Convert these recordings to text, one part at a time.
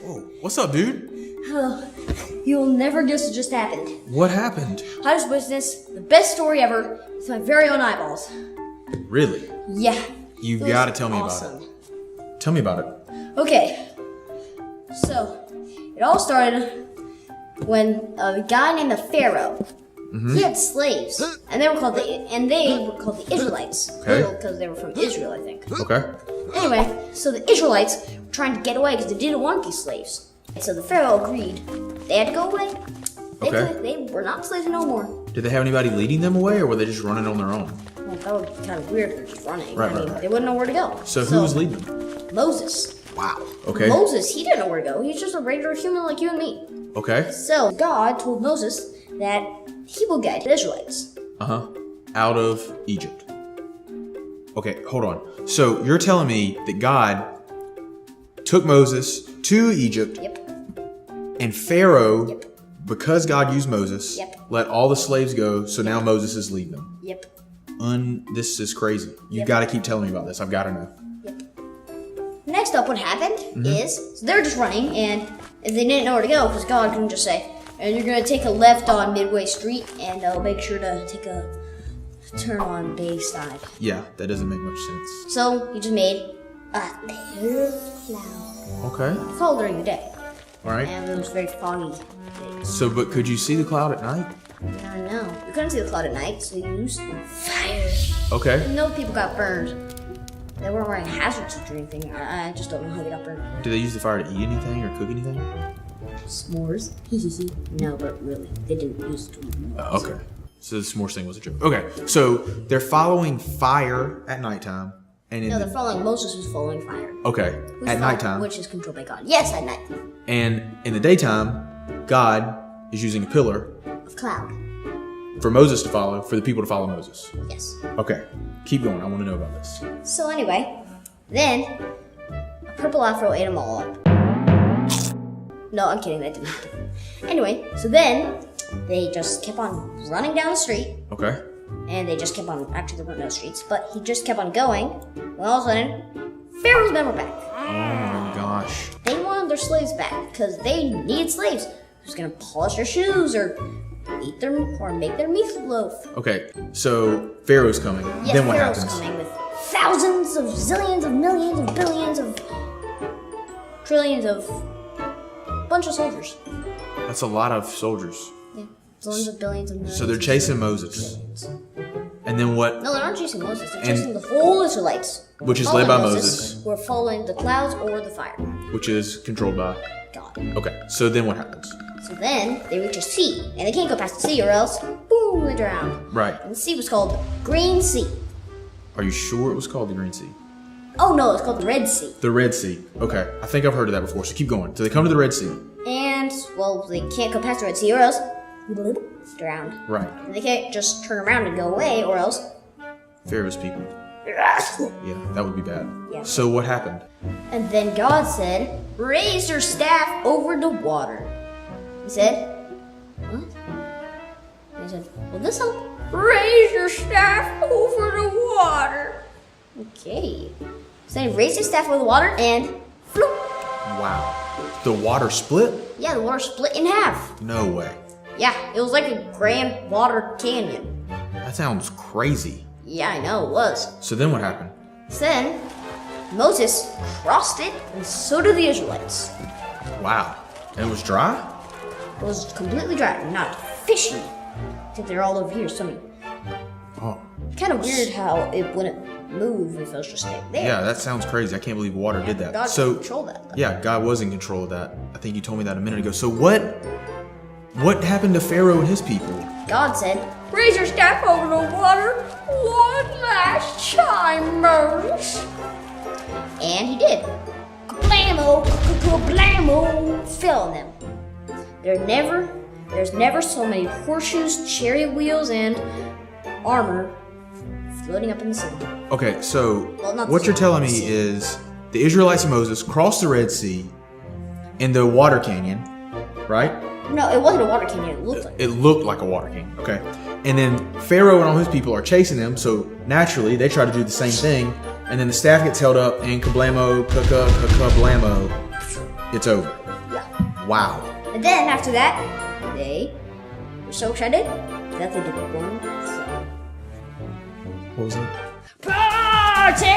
Whoa, what's up, dude? You'll never guess what just happened. What happened? I just witnessed the best story ever with my very own eyeballs. Really? Yeah. You've got to tell me about it. Tell me about it. Okay. So, it all started when a guy named the Pharaoh, he had slaves, and they were called the Israelites. Okay. Because they were from Israel, I think. Okay. Anyway, so the Israelites were trying to get away because they didn't want to be slaves. So the Pharaoh agreed. They had to go away. They were not slaves no more. Did they have anybody leading them away, or were they just running on their own? Well, that would be kind of weird if they're just running. Right. They wouldn't know where to go. So who was leading them? Moses. Wow. Okay. Moses, he didn't know where to go. He's just a regular human like you and me. Okay. So God told Moses that he will guide the Israelites. Out of Egypt. Okay, hold on. So you're telling me that God took Moses to Egypt. Yep. And Pharaoh, because God used Moses, let all the slaves go, so now Moses is leading them. Yep. This is crazy. You've got to keep telling me about this. I've got to know. Yep. Next up, what happened is, so they're just running, and they didn't know where to go, because God couldn't just say, and you're going to take a left on Midway Street, and make sure to take a turn on Bayside. Yeah, that doesn't make much sense. So, he just made a pillar of cloud. Okay. It's all during the day. All right. And it was very foggy. So, but could you see the cloud at night? I know. You couldn't see the cloud at night, so you used fire. Okay. No people got burned. They weren't wearing hazard suits or anything. I just don't know how they got burned. Did they use the fire to eat anything or cook anything? S'mores? No, but really, they didn't use it to eat s'mores. Okay. So the s'mores thing was a joke. Okay. So they're following fire at nighttime. And No, they're following Moses, who's following fire. Okay. At nighttime. Which is controlled by God. Yes, at night. And in the daytime, God is using a pillar Of cloud. for Moses to follow, for the people to follow Moses. Yes. Okay. Keep going. I want to know about this. So anyway, then a purple afro ate them all up. No, I'm kidding. That didn't happen. Anyway, so then they just kept on running down the street. Okay. And they just kept on, actually there weren't no streets, but he just kept on going. When all of a sudden, Pharaoh's men were back. Oh my gosh. They wanted their slaves back because they needed slaves who's gonna polish their shoes or eat their or make their meatloaf. Okay, so Pharaoh's coming. Yes, Then what Pharaoh's happens? coming with thousands of zillions of millions of billions of trillions of bunch of soldiers. That's a lot of soldiers. Yeah, zillions of billions of millions. So they're chasing Moses. And then what? No, they're not chasing Moses. They're chasing the whole Israelites. Which is led by Moses. Who are following the clouds or the fire. Which is controlled by God. Okay, so then what happens? So then they reach a sea, and they can't go past the sea or else, boom, they drown. Right. And the sea was called Green Sea. Are you sure it was called the Green Sea? Oh no, it's called the Red Sea. The Red Sea. Okay, I think I've heard of that before, so keep going. So they come to the Red Sea. And, well, they can't go past the Red Sea or else, drowned. Right. And they can't just turn around and go away or else, Pharaoh's people. Yeah, that would be bad. Yeah. So what happened? And then God said, raise your staff over the water. He said, what? And he said, will this help? Raise your staff over the water. Okay. So then he raised his staff over the water and floop. Wow. The water split? Yeah, the water split in half. No way. Yeah, it was like a grand water canyon. That sounds crazy. Yeah, I know, it was. So then what happened? So then, Moses crossed it, and so did the Israelites. Wow. And it was dry? It was completely dry, not fishy. Except they're all over here swimming. Oh. Kind of weird how it wouldn't move if it was just staying there. Yeah, that sounds crazy. I can't believe water did that. God so, can control that, though. Yeah, God was in control of that. I think you told me that a minute ago. So what happened to Pharaoh and his people? God said, raise your staff over the water one last time, Moses. And he did. Kablamo, kablamo, fell on them. There's never so many horseshoes, chariot wheels, and armor floating up in the sea. Okay, so Well, what you're telling me is the Israelites and Moses crossed the Red Sea in the water canyon, right? No, it wasn't a water canyon. It looked like a water canyon, okay. And then Pharaoh and all his people are chasing them, so naturally they try to do the same thing, and then the staff gets held up, and kablamo, kablamo, it's over. Wow. And then after that, they were so excited that they did one thing. What was that? Party!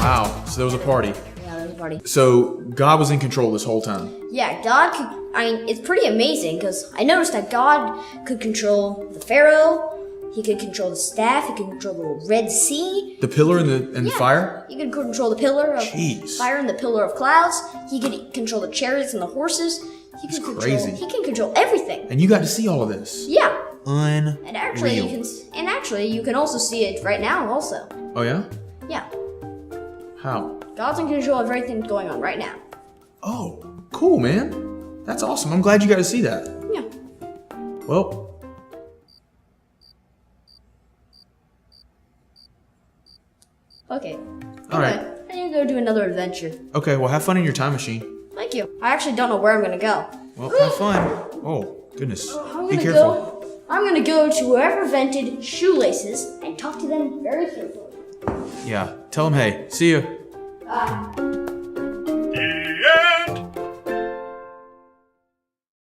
Wow. So there was a party. Yeah, there was a party. So God was in control this whole time. Yeah, God could. I mean, it's pretty amazing because I noticed that God could control the Pharaoh. He could control the staff. He could control the Red Sea. The pillar and the fire? He could control the pillar of Jeez. fire and the pillar of clouds. He could control the chariots and the horses. He could control. Crazy. He can control everything. And you got to see all of this. Yeah. Unreal. And actually, you can also see it right now. Also. Oh yeah? Yeah. How? God's in control of everything going on right now. Oh, cool, man. That's awesome. I'm glad you got to see that. Yeah. Well. Okay. All right. I need to go do another adventure. Okay, well, have fun in your time machine. Thank you. I actually don't know where I'm gonna go. Well, have fun. Oh, goodness. I'm Be gonna careful. I'm gonna go to whoever invented shoelaces and talk to them very carefully. Yeah, tell them hey. See you. Bye.